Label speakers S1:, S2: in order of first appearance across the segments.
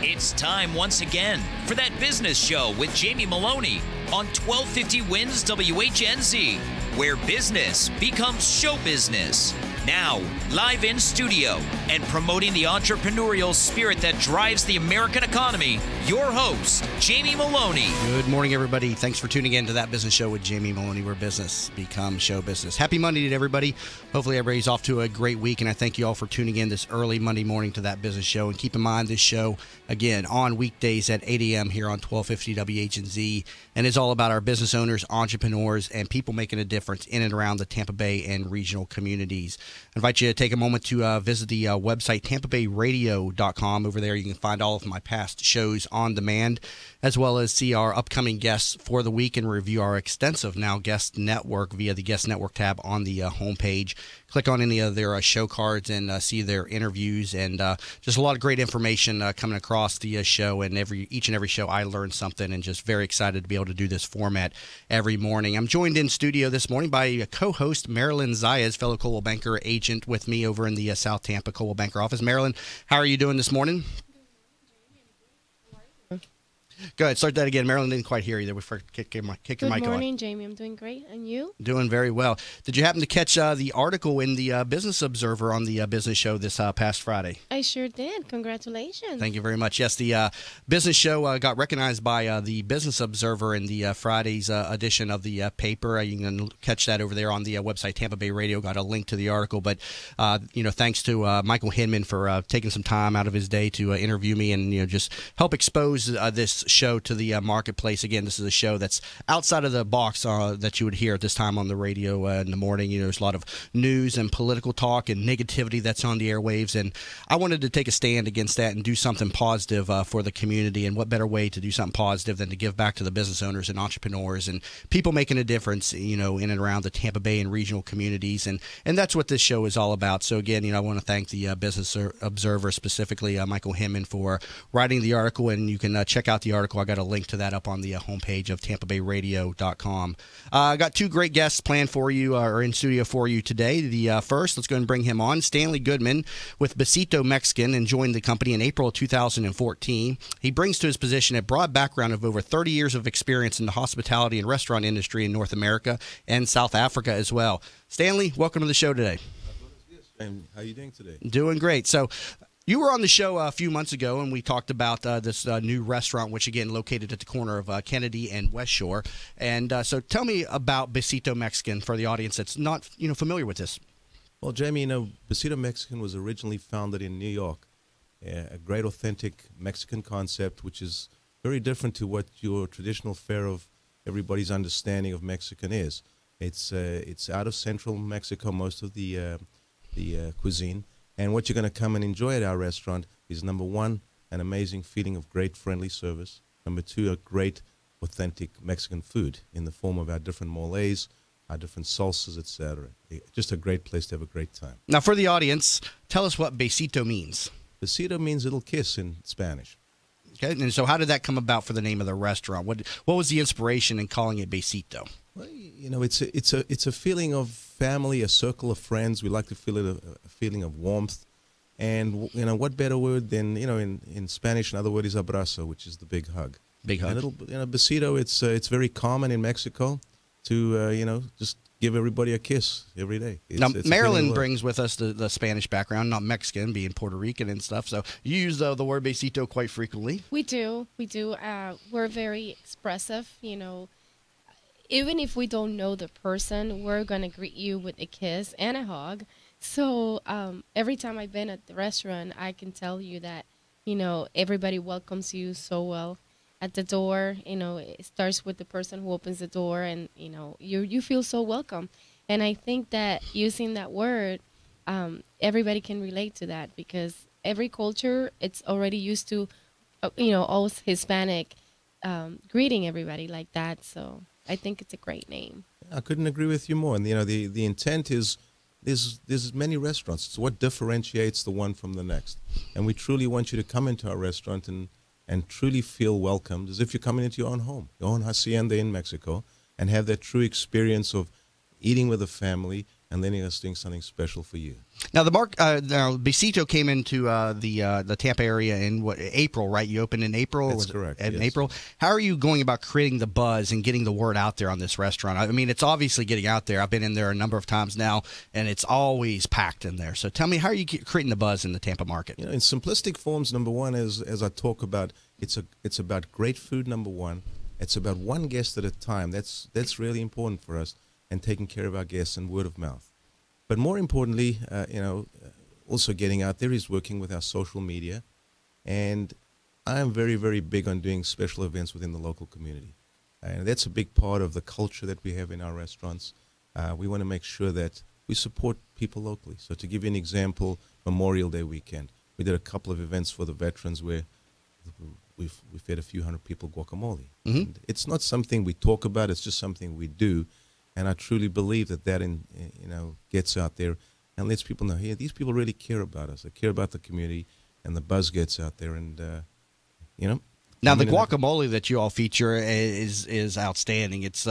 S1: It's time once again for That Business Show with Jamie Meloni on 1250 Wins WHNZ, where business becomes show business. Now, live in studio and promoting the entrepreneurial spirit that drives the American economy, your host, Jamie Meloni.
S2: Good morning, everybody. Thanks for tuning in to That Business Show with Jamie Meloni, where business becomes show business. Happy Monday to everybody. Hopefully everybody's off to a great week, and I thank you all for tuning in this early Monday morning to That Business Show. And keep in mind, this show, again, on weekdays at 8 a.m. here on 1250 WHNZ, and it's all about our business owners, entrepreneurs, and people making a difference in and around the Tampa Bay and regional communities. I invite you to take a moment to visit the website, tampabayradio.com. Over there, you can find all of my past shows on demand, as well as see our upcoming guests for the week and review our extensive now guest network via the guest network tab on the homepage. Click on any of their show cards and see their interviews, and just a lot of great information coming across the show. And each and every show, I learn something, and just very excited to be able to do this format every morning. I'm joined in studio this morning by a co-host, Marilyn Zayas, fellow Coldwell Banker agent with me over in the South Tampa Coldwell Banker office. Marilyn, how are you doing this morning? Go ahead, start that again. Marilyn didn't quite hear you there. We kick your mic on.
S3: Good morning, Jamie. I'm doing great. And you?
S2: Doing very well. Did you happen to catch the article in the Business Observer on the Business Show this past Friday?
S3: I sure did. Congratulations.
S2: Thank you very much. Yes, the Business Show got recognized by the Business Observer in the Friday's edition of the paper. You can catch that over there on the website, Tampa Bay Radio. Got a link to the article. But, thanks to Michael Hinman for taking some time out of his day to interview me and, just help expose this show to the marketplace. Again, this is a show that's outside of the box that you would hear at this time on the radio in the morning. There's a lot of news and political talk and negativity that's on the airwaves, and I wanted to take a stand against that and do something positive for the community. And what better way to do something positive than to give back to the business owners and entrepreneurs and people making a difference, in and around the Tampa Bay and regional communities, and that's what this show is all about. So again, I want to thank the Business Observer, specifically Michael Hinman, for writing the article, and you can check out the article. I got a link to that up on the homepage of tampabayradio.com. I got two great guests planned for you, or in studio for you today. The first, let's go and bring him on, Stanley Goodman with Besito Mexican, and joined the company in April of 2014. He brings to his position a broad background of over 30 years of experience in the hospitality and restaurant industry in North America and South Africa as well. Stanley, welcome to the show today.
S4: And how are you doing today?
S2: Doing great. So, you were on the show a few months ago, and we talked about this new restaurant, which, again, located at the corner of Kennedy and West Shore. And so tell me about Besito Mexican for the audience that's not familiar with this.
S4: Well, Jamie, Besito Mexican was originally founded in New York, a great authentic Mexican concept, which is very different to what your traditional fare of everybody's understanding of Mexican is. It's out of central Mexico, most of the cuisine. And what you're going to come and enjoy at our restaurant is, number one, an amazing feeling of great friendly service. Number two, a great authentic Mexican food in the form of our different moles, our different salsas, etc. Just a great place to have a great time.
S2: Now, for the audience, tell us what besito means.
S4: Besito means little kiss in Spanish.
S2: Okay, and so how did that come about for the name of the restaurant? What was the inspiration in calling it Besito?
S4: Well, it's a feeling of family, a circle of friends. We like to feel it a feeling of warmth, and what better word than in Spanish, another word is abrazo, which is the big hug.
S2: Big hug.
S4: A little besito. It's very common in Mexico to just give everybody a kiss every day. It's
S2: Marilyn brings with us the Spanish background, not Mexican, being Puerto Rican and stuff. So you use the word besito quite frequently.
S3: We do. We're very expressive. Even if we don't know the person, we're going to greet you with a kiss and a hug. So every time I've been at the restaurant, I can tell you that, everybody welcomes you so well at the door. It starts with the person who opens the door, and, you feel so welcome. And I think that using that word, everybody can relate to that, because every culture, it's already used to, always Hispanic greeting everybody like that. So I think it's a great name.
S4: I couldn't agree with you more. And the intent is there's many restaurants. It's what differentiates the one from the next. And we truly want you to come into our restaurant and truly feel welcomed, as if you're coming into your own home, your own hacienda in Mexico, and have that true experience of eating with a family and letting us doing something special for you.
S2: Now now Besito came into the Tampa area in April, right? You opened in April.
S4: That's correct.
S2: In
S4: yes.
S2: April. How are you going about creating the buzz and getting the word out there on this restaurant? I mean, it's obviously getting out there. I've been in there a number of times now, and it's always packed in there. So tell me, how are you creating the buzz in the Tampa market?
S4: In simplistic forms, number one, as I talk about, it's about great food. Number one, it's about one guest at a time. That's really important for us, and taking care of our guests and word of mouth. But more importantly, also getting out there is working with our social media, and I am very, very big on doing special events within the local community, and that's a big part of the culture that we have in our restaurants. We want to make sure that we support people locally. So to give you an example, Memorial Day weekend, we did a couple of events for the veterans where we fed a few hundred people guacamole.
S2: Mm-hmm.
S4: And it's not something we talk about; it's just something we do. And I truly believe that gets out there and lets people know, hey, these people really care about us. They care about the community, and the buzz gets out there. And
S2: Now the guacamole that you all feature is outstanding. It's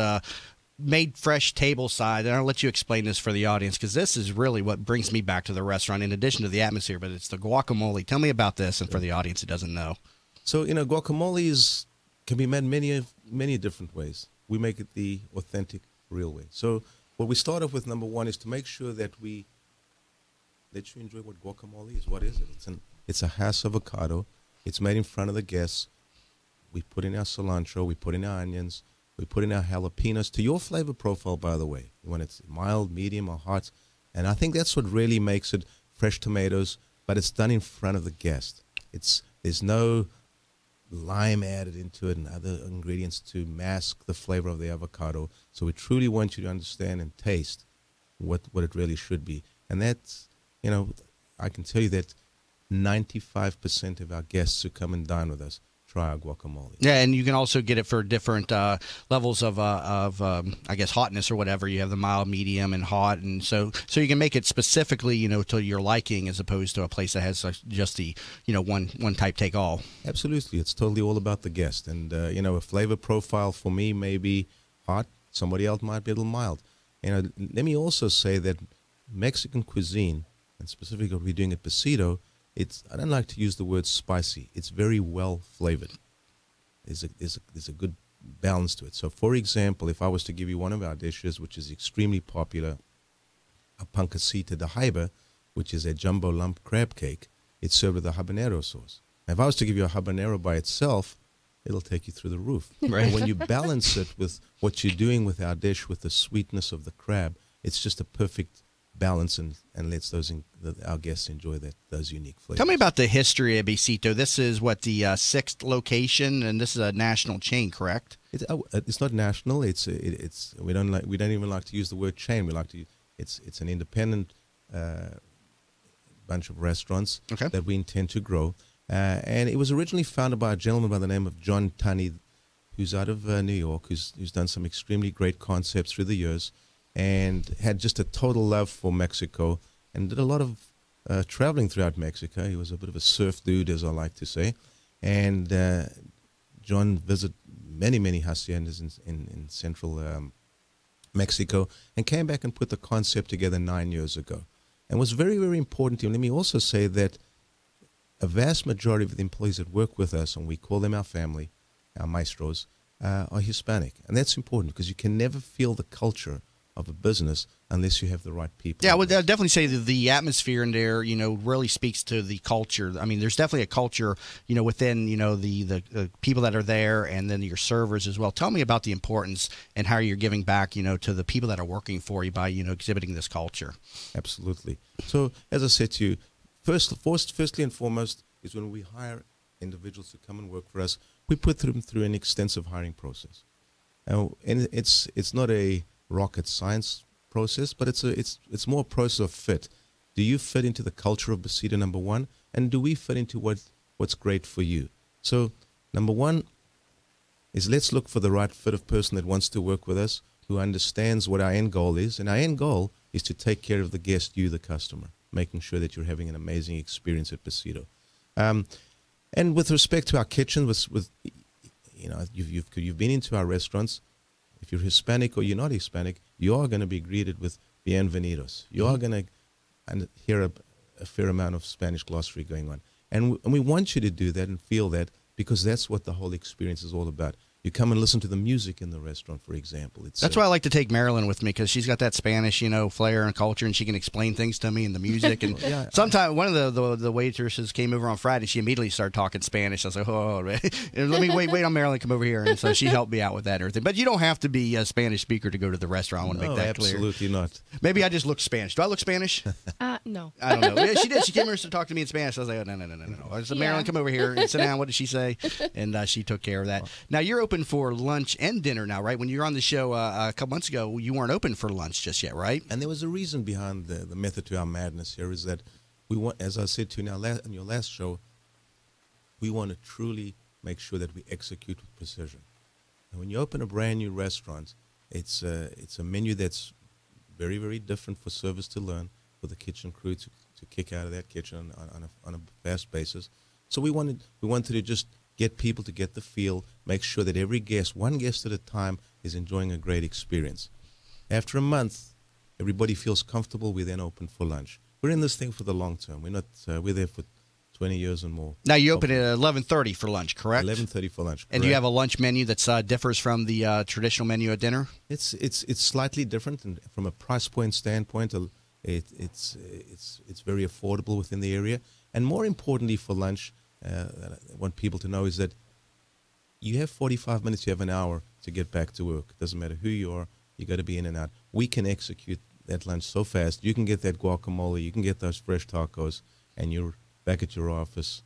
S2: made fresh table side, and I'll let you explain this for the audience, because this is really what brings me back to the restaurant, in addition to the atmosphere. But it's the guacamole. Tell me about this, and for the audience who doesn't know.
S4: So guacamole can be made many different ways. We make it the authentic, real way. So what we start off with, number one, is to make sure that we let you enjoy what guacamole is. What is it? It's a Hass avocado. It's made in front of the guests. We put in our cilantro. We put in our onions. We put in our jalapenos to your flavor profile, by the way. When it's mild, medium, or hot. And I think that's what really makes it fresh tomatoes, but it's done in front of the guest. There's no lime added into it and other ingredients to mask the flavor of the avocado. So we truly want you to understand and taste what it really should be. And that's, I can tell you that 95% of our guests who come and dine with us try our guacamole.
S2: Yeah, and you can also get it for different levels of I guess, hotness or whatever. You have the mild, medium, and hot, and so you can make it specifically, to your liking, as opposed to a place that has just the, one type take all.
S4: Absolutely, it's totally all about the guest, and a flavor profile for me may be hot. Somebody else might be a little mild. Let me also say that Mexican cuisine, and specifically what we're doing at Besito, I don't like to use the word spicy. It's very well flavored. There's a good balance to it. So, for example, if I was to give you one of our dishes, which is extremely popular, a pancasita de jaiba, which is a jumbo lump crab cake, it's served with a habanero sauce. Now, if I was to give you a habanero by itself, it'll take you through the roof.
S2: Right.
S4: And when you balance it with what you're doing with our dish, with the sweetness of the crab, it's just a perfect balance and lets our guests enjoy those unique flavors.
S2: Tell me about the history of Besito. This is the sixth location, and this is a national chain, correct?
S4: It's not national. We don't even like to use the word chain. We like to. It's an independent bunch of restaurants that we intend to grow. And it was originally founded by a gentleman by the name of John Tunney, who's out of New York, who's done some extremely great concepts through the years, and had just a total love for Mexico, and did a lot of traveling throughout Mexico. He was a bit of a surf dude, as I like to say. And John visited many haciendas in central Mexico, and came back and put the concept together 9 years ago. And was very, very important to him. Let me also say that a vast majority of the employees that work with us, and we call them our family, our maestros, are Hispanic. And that's important, because you can never feel the culture of a business unless you have the right people.
S2: Yeah, I would definitely say that the atmosphere in there, really speaks to the culture. I mean, there's definitely a culture, within, the people that are there, and then your servers as well. Tell me about the importance and how you're giving back, to the people that are working for you by, exhibiting this culture.
S4: Absolutely. So, as I said to you, firstly and foremost is when we hire individuals to come and work for us, we put them through an extensive hiring process. And it's not a rocket science process, but it's more a process of fit. Do you fit into the culture of Besito, number one, and do we fit into what's great for you? So number one is, let's look for the right fit of person that wants to work with us, who understands what our end goal is, and our end goal is to take care of the guest, you the customer, making sure that you're having an amazing experience at Besito. And with respect to our kitchen, you've been into our restaurants. If you're Hispanic or you're not Hispanic, you are going to be greeted with bienvenidos. You are going to hear a fair amount of Spanish glossary going on. And we want you to do that and feel that, because that's what the whole experience is all about. You come and listen to the music in the restaurant, for example.
S2: That's why I like to take Marilyn with me, because she's got that Spanish, flair and culture, and she can explain things to me and the music. And sometimes one of the waitresses came over on Friday. She immediately started talking Spanish. I was like, oh, let me wait on Marilyn, come over here. And so she helped me out with that and everything. But you don't have to be a Spanish speaker to go to the restaurant. I want to make that clear.
S4: Absolutely not.
S2: Maybe I just look Spanish. Do I look Spanish?
S3: No.
S2: I don't know. Yeah, she did. She came over to talk to me in Spanish. I was like, oh, no. I said, Marilyn, come over here and sit down. What did she say? And she took care of that. Now, you're open for lunch and dinner now, right? When you were on the show a couple months ago, you weren't open for lunch just yet, right?
S4: And there was a reason behind the method to our madness here, is that we want, as I said to you now in your last show, we want to truly make sure that we execute with precision. And when you open a brand new restaurant, it's a menu that's very, very different for service to learn, for the kitchen crew to kick out of that kitchen on a fast basis. So we wanted to just get people to get the feel, make sure that every guest, one guest at a time, is enjoying a great experience. After a month, everybody feels comfortable. We then open for lunch. We're in this thing for the long term. We're there for 20 years and more.
S2: Now, you open at 11:30 for lunch, correct?
S4: 11:30 for lunch, correct.
S2: And do you have a lunch menu that differs from the traditional menu at dinner?
S4: It's slightly different, and from a price point standpoint, it's very affordable within the area. And more importantly for lunch, that I want people to know is that you have 45 minutes, you have an hour to get back to work. It doesn't matter who you are, you got to be in and out. We can execute that lunch so fast. You can get that guacamole, you can get those fresh tacos, and you're back at your office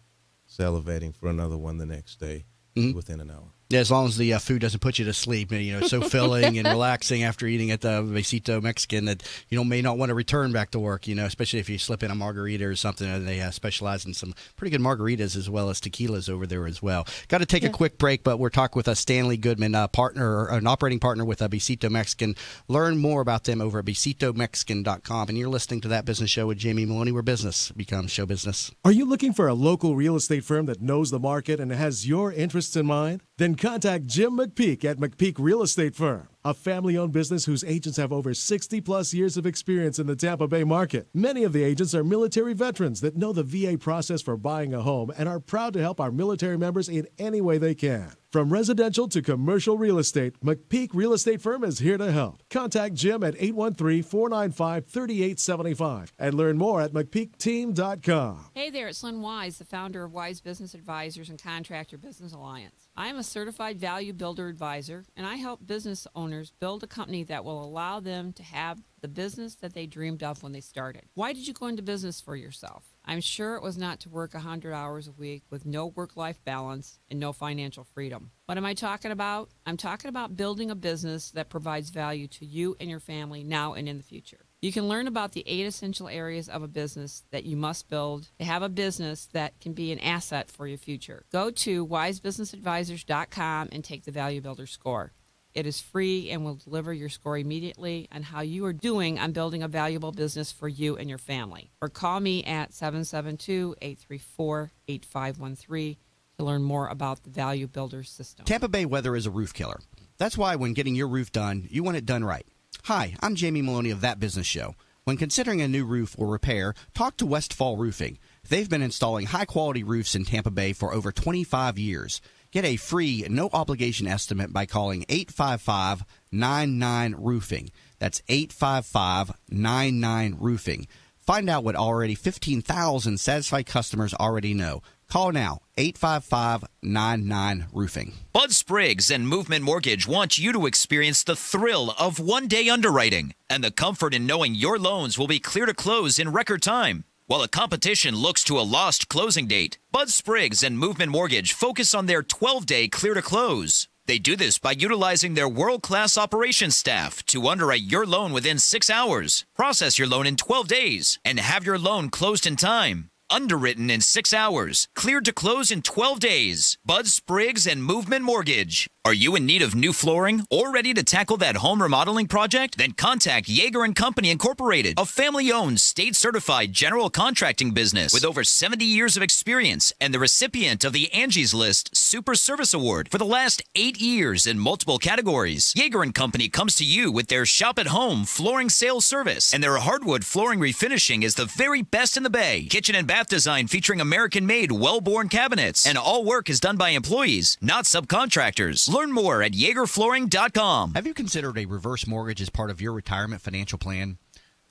S4: salivating for another one the next day within an hour.
S2: Yeah, as long as the food doesn't put you to sleep, it's so filling and relaxing after eating at the Besito Mexican that you may not want to return back to work, especially if you slip in a margarita or something. And they specialize in some pretty good margaritas as well as tequilas over there as well. Got to take a quick break, but we're talking with Stanley Goodman, an operating partner with Besito Mexican. Learn more about them over at BesitoMexican.com. And you're listening to That Business Show with Jamie Meloni, where business becomes show business.
S5: Are you looking for a local real estate firm that knows the market and has your interests in mind? Then contact Jim McPeak at McPeak Real Estate Firm, a family-owned business whose agents have over 60-plus years of experience in the Tampa Bay market. Many of the agents are military veterans that know the VA process for buying a home and are proud to help our military members in any way they can. From residential to commercial real estate, McPeak Real Estate Firm is here to help. Contact Jim at 813-495-3875 and learn more at McPeakTeam.com.
S6: Hey there, it's Lynn Wise, the founder of Wise Business Advisors and Contractor Business Alliance. I am a certified value builder advisor, and I help business owners build a company that will allow them to have the business that they dreamed of when they started. Why did you go into business for yourself? I'm sure it was not to work 100 hours a week with no work-life balance and no financial freedom. What am I talking about? I'm talking about building a business that provides value to you and your family now and in the future. You can learn about the 8 essential areas of a business that you must build to have a business that can be an asset for your future. Go to wisebusinessadvisors.com and take the Value Builder score. It is free and will deliver your score immediately on how you are doing on building a valuable business for you and your family. Or call me at 772-834-8513 to learn more about the Value Builder system.
S2: Tampa Bay weather is a roof killer. That's why when getting your roof done, you want it done right. Hi, I'm Jamie Meloni of That Business Show. When considering a new roof or repair, talk to Westfall Roofing. They've been installing high-quality roofs in Tampa Bay for over 25 years. Get a free, no-obligation estimate by calling 855-99-ROOFING. That's 855-99-ROOFING. Find out what already 15,000 satisfied customers already know. Call now, 855-99-ROOFING.
S1: Bud Spriggs and Movement Mortgage want you to experience the thrill of one-day underwriting and the comfort in knowing your loans will be clear to close in record time. While the competition looks to a lost closing date, Bud Spriggs and Movement Mortgage focus on their 12-day clear to close. They do this by utilizing their world-class operations staff to underwrite your loan within 6 hours, process your loan in 12 days, and have your loan closed in time. Underwritten in 6 hours, cleared to close in 12 days. Bud Spriggs and Movement Mortgage Are you in need of new flooring or ready to tackle that home remodeling project? Then contact Yeager & Company Incorporated, a family-owned, state-certified general contracting business with over 70 years of experience and the recipient of the Angie's List Super Service Award for the last 8 years in multiple categories. Yeager & Company comes to you with their shop-at-home flooring sales service, and their hardwood flooring refinishing is the very best in the Bay. Kitchen and bath design featuring American-made, well-born cabinets, and all work is done by employees, not subcontractors. Learn more at YeagerFlooring.com.
S2: Have you considered a reverse mortgage as part of your retirement financial plan?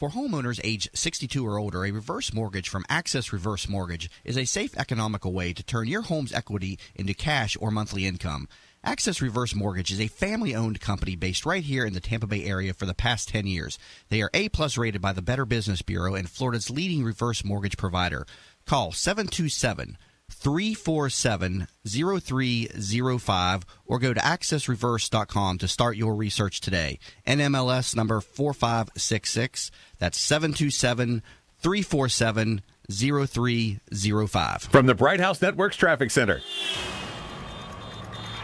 S2: For homeowners age 62 or older, a reverse mortgage from Access Reverse Mortgage is a safe, economical way to turn your home's equity into cash or monthly income. Access Reverse Mortgage is a family-owned company based right here in the Tampa Bay area for the past 10 years. They are A-plus rated by the Better Business Bureau and Florida's leading reverse mortgage provider. Call 727-347-0305 or go to accessreverse.com to start your research today. NMLS number 4566. That's 727-347-0305.
S7: From the Bright House Networks Traffic Center.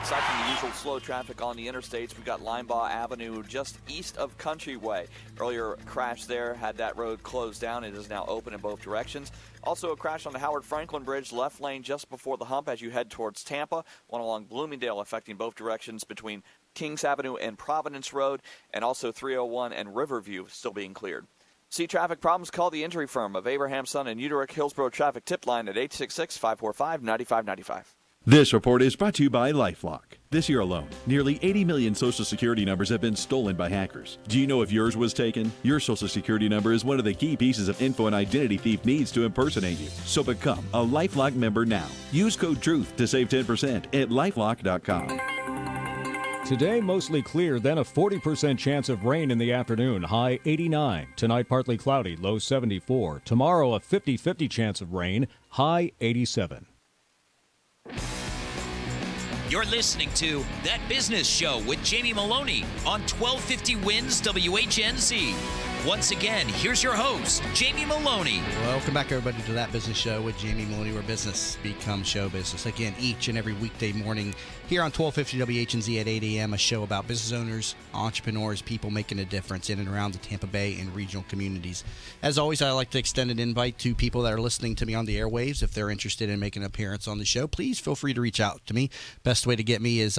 S8: Aside from the usual slow traffic on the interstates, we've got Linebaugh Avenue just east of Countryway. Earlier crash there had that road closed down. It is now open in both directions. Also a crash on the Howard Franklin Bridge, left lane just before the hump as you head towards Tampa. One along Bloomingdale affecting both directions between Kings Avenue and Providence Road, and also 301 and Riverview still being cleared. See traffic problems? Call the injury firm of Abraham Son and Uterick Hillsborough Traffic Tip Line at 866-545-9595.
S9: This report is brought to you by LifeLock. This year alone, nearly 80 million Social Security numbers have been stolen by hackers. Do you know if yours was taken? Your Social Security number is one of the key pieces of info an identity thief needs to impersonate you. So become a LifeLock member now. Use code TRUTH to save 10% at LifeLock.com.
S10: Today, mostly clear, then a 40% chance of rain in the afternoon, high 89. Tonight, partly cloudy, low 74. Tomorrow, a 50-50 chance of rain, high 87.
S1: You're listening to That Business Show with Jamie Meloni on 1250 Wins WHNZ. Once again, here's your host, Jamie Meloni.
S2: Welcome back, everybody, to That Business Show with Jamie Meloni, where business becomes show business. Again, each and every weekday morning here on 1250 WHNZ at 8 a.m., a show about business owners, entrepreneurs, people making a difference in and around the Tampa Bay and regional communities. As always, I like to extend an invite to people that are listening to me on the airwaves. If they're interested in making an appearance on the show, please feel free to reach out to me. Best way to get me is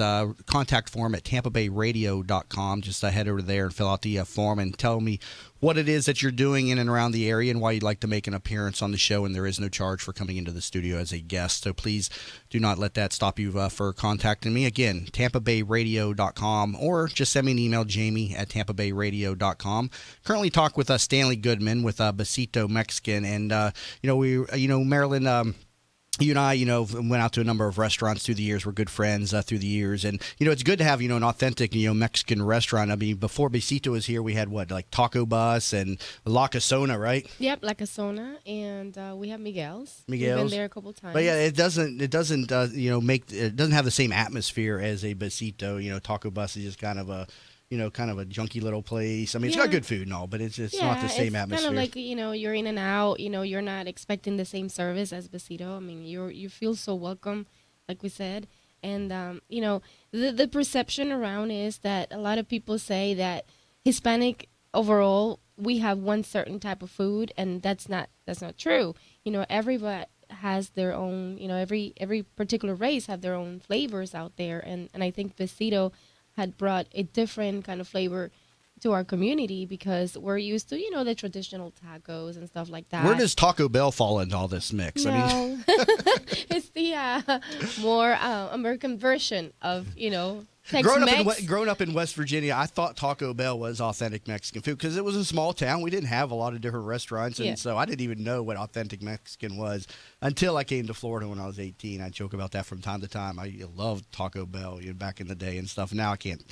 S2: contact form at tampabayradio.com. Just head over there and fill out the form and tell me what it is that you're doing in and around the area and why you'd like to make an appearance on the show. And there is no charge for coming into the studio as a guest, so please do not let that stop you for contacting me. Again, tampabayradio.com, or just send me an email, jamie at tampabayradio.com. Currently talk with Stanley Goodman with Besito Mexican, and Marilyn, you and I, went out to a number of restaurants through the years. We're good friends through the years. And, it's good to have, an authentic, Mexican restaurant. I mean, before Besito was here, we had like Taco Bus and La Casona, right?
S3: Yep, La Casona, and we have Miguel's. We've
S2: Miguel's.
S3: been there a couple times.
S2: But yeah, it doesn't have the same atmosphere as a Besito. Taco Bus is just kind of a junky little place. I mean, it's got good food and all, but it's not the same atmosphere.
S3: Kind of like, you're in and out. You're not expecting the same service as Besito. I mean, you feel so welcome, like we said. And, the perception around is that a lot of people say that Hispanic overall, we have one certain type of food, and that's not true. Everybody has their own, every particular race have their own flavors out there. And I think Besito had brought a different kind of flavor to our community because we're used to, the traditional tacos and stuff like that.
S2: Where does Taco Bell fall into all this mix?
S3: No.
S2: I mean,
S3: It's the more American version of, Tex-Mex.
S2: Growing up in West Virginia, I thought Taco Bell was authentic Mexican food because it was a small town. We didn't have a lot of different restaurants, and so I didn't even know what authentic Mexican was until I came to Florida when I was 18. I joke about that from time to time. I loved Taco Bell back in the day and stuff. Now I can't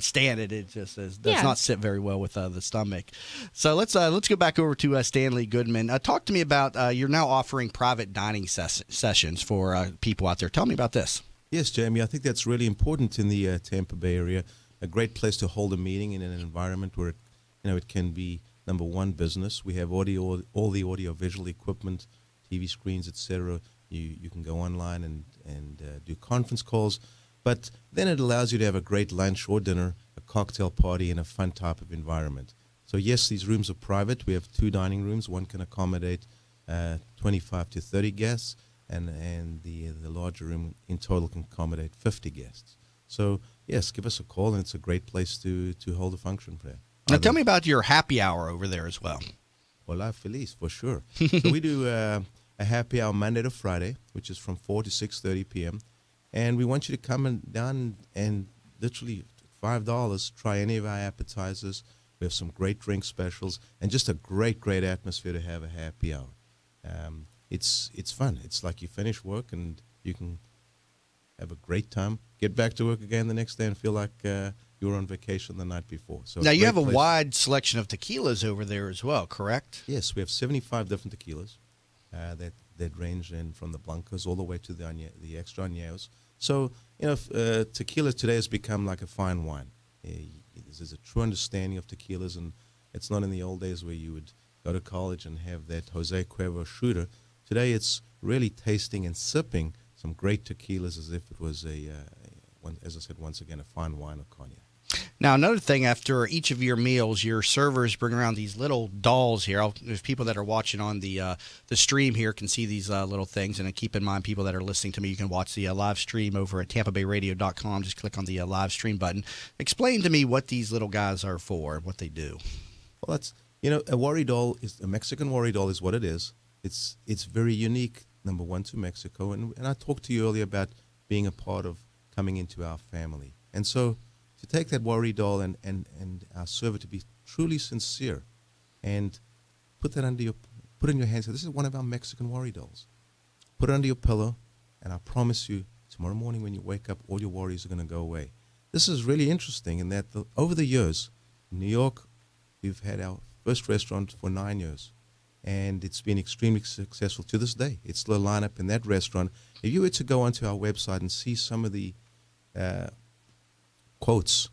S2: stand it. It just does not sit very well with the stomach. So let's go back over to Stanley Goodman. Talk to me about you're now offering private dining sessions for people out there. Tell me about this.
S4: Yes, Jamie, I think that's really important in the Tampa Bay area. A great place to hold a meeting in an environment where it can be, number one, business. We have all the audio-visual equipment, TV screens, etc. You can go online and do conference calls. But then it allows you to have a great lunch or dinner, a cocktail party, in a fun type of environment. So yes, these rooms are private. We have 2 dining rooms. One can accommodate 25 to 30 guests, and the larger room in total can accommodate 50 guests. So yes, give us a call, and it's a great place to hold a function for that.
S2: Now tell me about your happy hour over there as well.
S4: Hola Feliz, for sure. So we do a happy hour Monday to Friday, which is from 4 to 6:30 p.m. And we want you to come down and literally $5, try any of our appetizers. We have some great drink specials and just a great atmosphere to have a happy hour. It's fun. It's like you finish work and you can have a great time, get back to work again the next day and feel like you were on vacation the night before. So
S2: now you have a wide selection of tequilas over there as well, correct?
S4: Yes, we have 75 different tequilas that range in from the blancos all the way to the extra añejos. So tequila today has become like a fine wine. There's a true understanding of tequilas, and it's not in the old days where you would go to college and have that Jose Cuervo shooter. Today it's really tasting and sipping some great tequilas as if it was as I said once again, a fine wine or cognac.
S2: Now, another thing, after each of your meals, your servers bring around these little dolls here. There's people that are watching on the stream here can see these little things. And keep in mind, people that are listening to me, you can watch the live stream over at TampaBayRadio.com. Just click on the live stream button. Explain to me what these little guys are for and what they do.
S4: Well, that's, a worry doll a Mexican worry doll is what it is. It's very unique, number one, to Mexico. And I talked to you earlier about being a part of coming into our family. And so to take that worry doll and our server to be truly sincere and put it in your hands. This is one of our Mexican worry dolls. Put it under your pillow, and I promise you, tomorrow morning when you wake up, all your worries are going to go away. This is really interesting in that over the years, in New York, we've had our first restaurant for 9 years, and it's been extremely successful to this day. It's still a lineup in that restaurant. If you were to go onto our website and see some of the quotes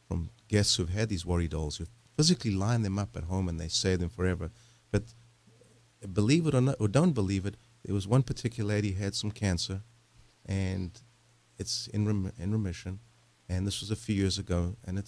S4: from guests who've had these worry dolls, who physically line them up at home and they save them forever. But believe it or not, or don't believe it, there was one particular lady who had some cancer, and it's in remission. And this was a few years ago, and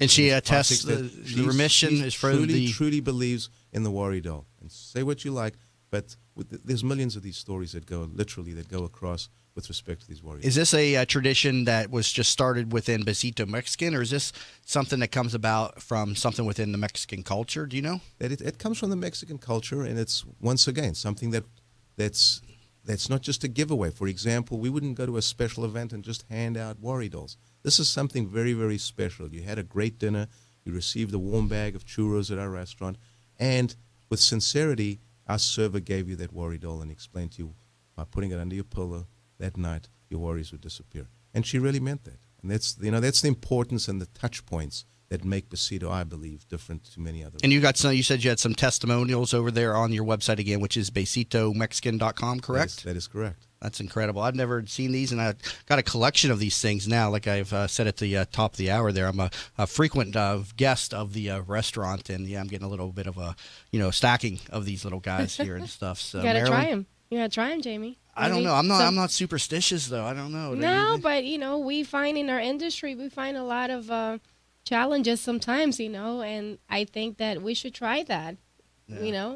S2: she attests the remission is for
S4: truly believes in the worry doll. And say what you like, but there's millions of these stories that go across with respect to these worries.
S2: Is this a tradition that was just started within Besito Mexican, or is this something that comes about from something within the Mexican culture? Do you know?
S4: It comes from the Mexican culture, and it's, once again, something that's not just a giveaway. For example, we wouldn't go to a special event and just hand out worry dolls. This is something very, very special. You had a great dinner, you received a warm bag of churros at our restaurant, and with sincerity, our server gave you that worry doll and explained to you, by putting it under your pillow that night, your worries would disappear. And she really meant that. And that's the importance and the touch points that make Besito, I believe, different to many other.
S2: And you said you had some testimonials over there on your website again, which is BesitoMexican.com, correct?
S4: That is correct.
S2: That's incredible. I've never seen these, and I've got a collection of these things now. Like I've said at the top of the hour there, I'm a frequent guest of the restaurant, and I'm getting a little bit of a stacking of these little guys here and stuff. So
S3: you gotta try them. You gotta try them, Jamie.
S2: I don't know. I'm not superstitious though. I don't know.
S3: No, but we find in our industry a lot of challenges sometimes, and I think that we should try that. Yeah.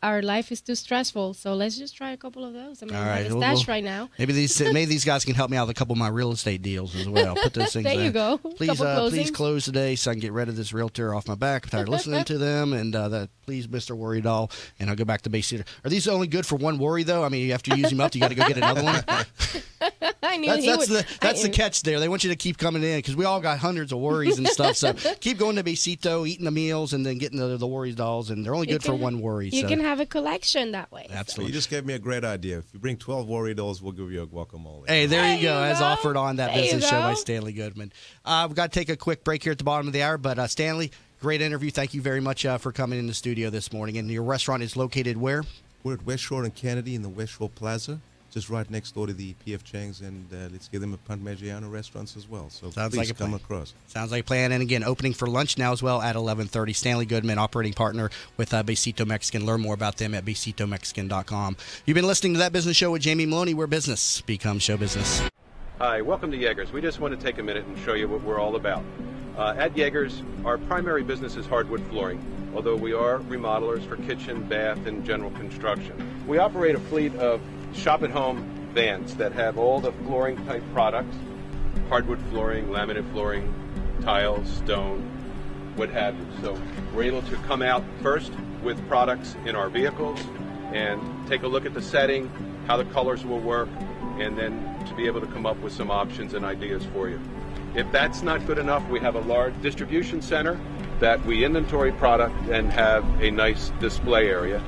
S3: Our life is too stressful, so let's just try a couple of those. I mean, I have a stash right now.
S2: Maybe these guys can help me out with a couple of my real estate deals as well. Put those things
S3: there. You go.
S2: Please close today so I can get rid of this realtor off my back. I'm tired of listening to them. And please, Mr. Worry Doll, and I'll go back to Bayside. Are these only good for one worry though? I mean, after you use them up, you got to go get another one. That's the catch there. They want you to keep coming in because we all got hundreds of worries and stuff. So keep going to Besito, eating the meals, and then getting the worry dolls, and they're only good for one worry.
S3: You can have a collection that way.
S2: Absolutely.
S4: You just gave me a great idea. If you bring 12 worry dolls, we'll give you a guacamole.
S2: Hey, there you go. As offered on that business show by Stanley Goodman. We've got to take a quick break here at the bottom of the hour, but Stanley, great interview. Thank you very much for coming in the studio this morning. And your restaurant is located where?
S4: We're at West Shore and Kennedy in the West Shore Plaza, just right next door to the P.F. Chang's, and let's give them a Parmigiano restaurants as well. So please come across.
S2: Sounds like a plan. And again, opening for lunch now as well at 11:30. Stanley Goodman, operating partner with Besito Mexican. Learn more about them at BesitoMexican.com. You've been listening to That Business Show with Jamie Meloni, where business becomes show business.
S11: Hi, welcome to Yeager's. We just want to take a minute and show you what we're all about. At Yeager's, our primary business is hardwood flooring, although we are remodelers for kitchen, bath, and general construction. We operate a fleet of shop-at-home vans that have all the flooring-type products, hardwood flooring, laminate flooring, tiles, stone, what have you. So we're able to come out first with products in our vehicles and take a look at the setting, how the colors will work, and then to be able to come up with some options and ideas for you. If that's not good enough, we have a large distribution center that we inventory product and have a nice display area.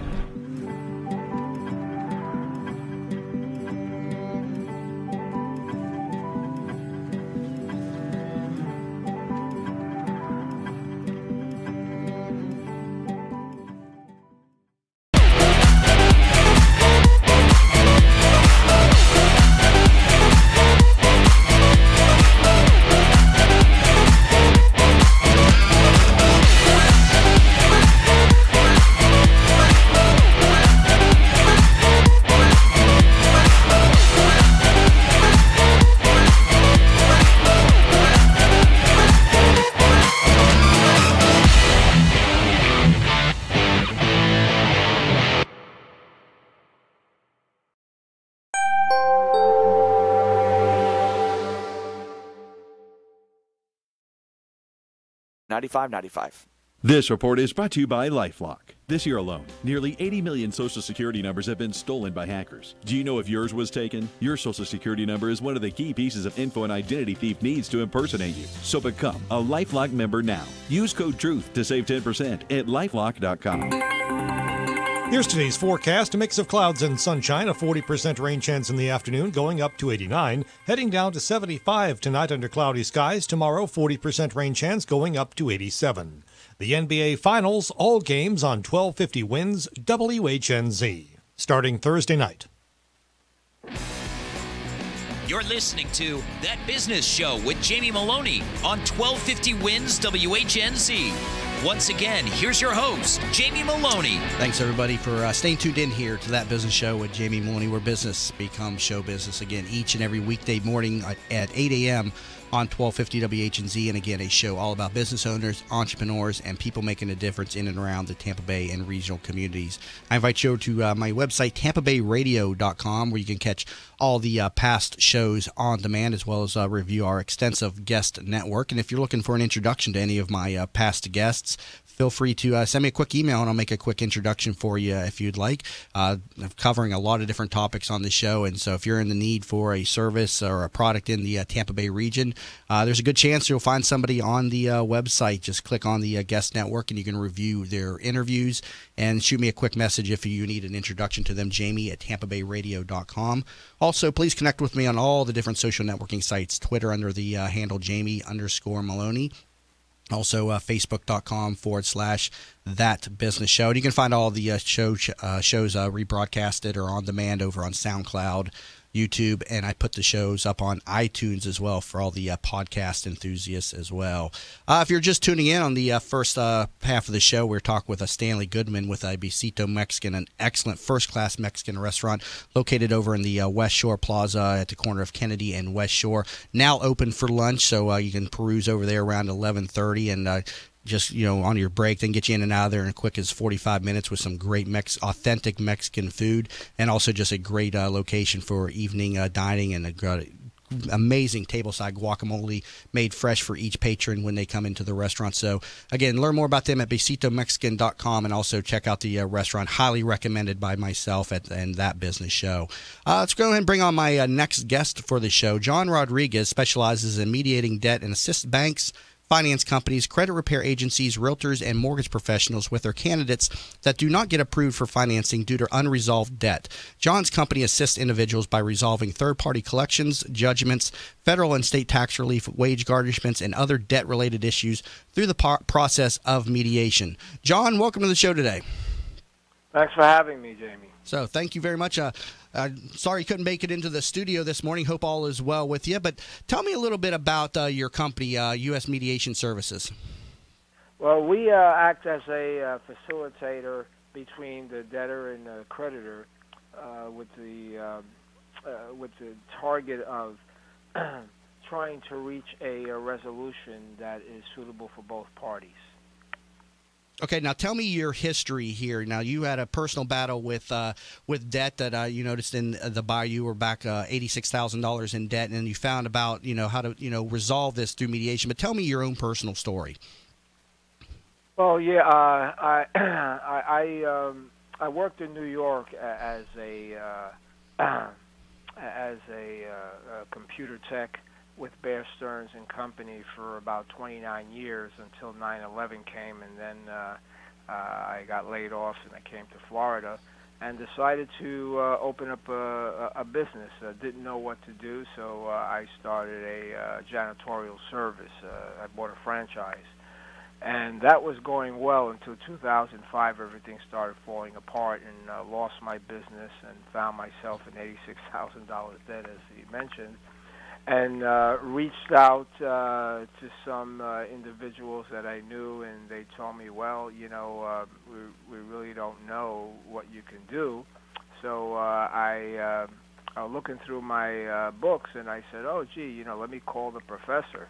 S8: $95.95.
S9: This report is brought to you by LifeLock. This year alone, nearly 80 million Social Security numbers have been stolen by hackers. Do you know if yours was taken? Your Social Security number is one of the key pieces of info an identity thief needs to impersonate you. So become a LifeLock member now. Use code TRUTH to save 10% at LifeLock.com.
S10: Here's today's forecast. A mix of clouds and sunshine, a 40% rain chance in the afternoon, going up to 89. Heading down to 75 tonight under cloudy skies. Tomorrow, 40% rain chance, going up to 87. The NBA Finals, all games on 1250 Wins WHNZ. Starting Thursday night.
S1: You're listening to That Business Show with Jamie Meloni on 1250 Wins WHNZ. Once again, here's your host, Jamie Meloni.
S2: Thanks, everybody, for staying tuned in here to That Business Show with Jamie Meloni, where business becomes show business. Again, each and every weekday morning at 8 a.m. on 1250 WHNZ. And again, a show all about business owners, entrepreneurs, and people making a difference in and around the Tampa Bay and regional communities. I invite you to my website, tampabayradio.com, where you can catch all the past shows on demand, as well as review our extensive guest network. And if you're looking for an introduction to any of my past guests, feel free to send me a quick email, and I'll make a quick introduction for you if you'd like. I'm covering a lot of different topics on the show, and so if you're in the need for a service or a product in the Tampa Bay region, there's a good chance you'll find somebody on the website. Just click on the guest network, and you can review their interviews and shoot me a quick message if you need an introduction to them, Jamie at tampabayradio.com. Also, please connect with me on all the different social networking sites, Twitter under the handle Jamie_Meloni. Also, Facebook.com/That Business Show. And you can find all the shows rebroadcasted or on demand over on SoundCloud, YouTube, and I put the shows up on iTunes as well for all the podcast enthusiasts as well. If you're just tuning in on the first half of the show, we're talking with Stanley Goodman with Besito Mexican, an excellent first-class Mexican restaurant located over in the West Shore Plaza at the corner of Kennedy and West Shore. Now open for lunch, so you can peruse over there around 11:30 and just, on your break, then get you in and out of there in as quick as 45 minutes with some great authentic Mexican food, and also just a great location for evening dining, and amazing tableside guacamole made fresh for each patron when they come into the restaurant. So, again, learn more about them at besitomexican.com, and also check out the restaurant. Highly recommended by myself and That Business Show. Let's go ahead and bring on my next guest for the show. John Rodriguez specializes in mediating debt and assists banks, finance companies, credit repair agencies, realtors, and mortgage professionals with their candidates that do not get approved for financing due to unresolved debt. John's company assists individuals by resolving third-party collections, judgments, federal and state tax relief, wage garnishments, and other debt-related issues through the process of mediation. John, welcome to the show today.
S12: Thanks for having me, Jamie.
S2: So thank you very much. Sorry you couldn't make it into the studio this morning. Hope all is well with you. But tell me a little bit about your company, U.S. Mediation Services.
S12: Well, we act as a facilitator between the debtor and the creditor with the target of trying to reach a resolution that is suitable for both parties.
S2: Okay, now tell me your history here. Now you had a personal battle with debt that you noticed in the Bayou. You were back $86,000 in debt, and you found about how to resolve this through mediation. But tell me your own personal story.
S12: Well, yeah, I worked in New York as a computer tech with Bear Stearns and Company for about 29 years until 9/11 came, and then I got laid off and I came to Florida and decided to open up a business. Didn't know what to do, so I started a janitorial service. I bought a franchise. And that was going well until 2005. Everything started falling apart, and lost my business and found myself in $86,000 debt, as you mentioned, and reached out to some individuals that I knew, and they told me, well, we really don't know what you can do. So I looking through my books, and I said, oh, gee, let me call the professor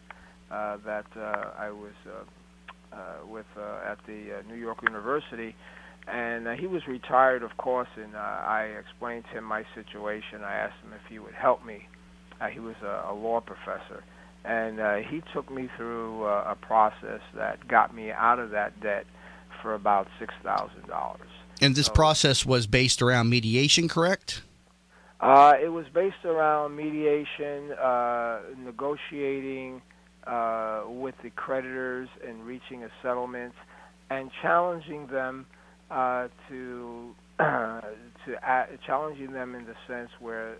S12: that I was with at the New York University, and he was retired, of course, and I explained to him my situation. I asked him if he would help me. He was a law professor, and he took me through a process that got me out of that debt for about $6,000.
S2: And this process was based around mediation, correct?
S12: It was based around mediation, negotiating with the creditors and reaching a settlement, and challenging them challenging them in the sense where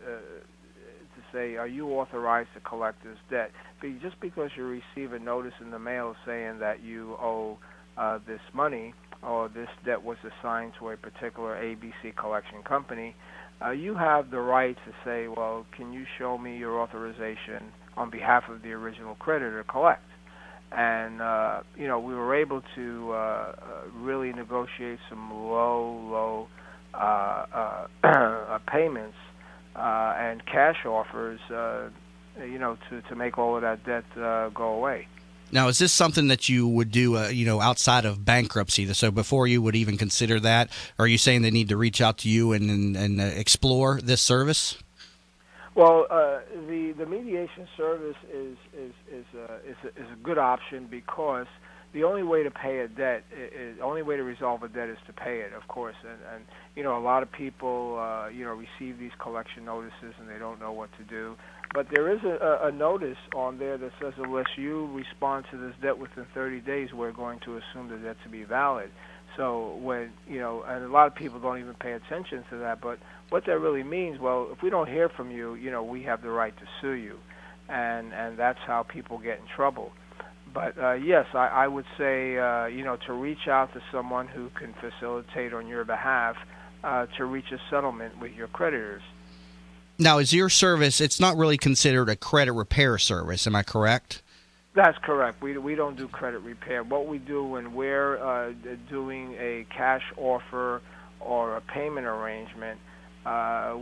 S12: to say, are you authorized to collect this debt? Just because you receive a notice in the mail saying that you owe this money, or this debt was assigned to a particular ABC collection company, you have the right to say, well, can you show me your authorization on behalf of the original creditor to collect? And, we were able to really negotiate some low payments and cash offers, to make all of that debt go away.
S2: Now, is this something that you would do, outside of bankruptcy? So before you would even consider that, or are you saying they need to reach out to you and explore this service?
S12: Well, the mediation service is a good option, because the only way to pay a debt, the only way to resolve a debt is to pay it, of course. And a lot of people receive these collection notices and they don't know what to do. But there is a notice on there that says, unless you respond to this debt within 30 days, we're going to assume the debt to be valid. So when, and a lot of people don't even pay attention to that, but what that really means, well, if we don't hear from you, we have the right to sue you. And that's how people get in trouble. But yes, I would say, to reach out to someone who can facilitate on your behalf to reach a settlement with your creditors.
S2: Now, is your service, it's not really considered a credit repair service, am I correct?
S12: That's correct. We don't do credit repair. What we do when we're doing a cash offer or a payment arrangement,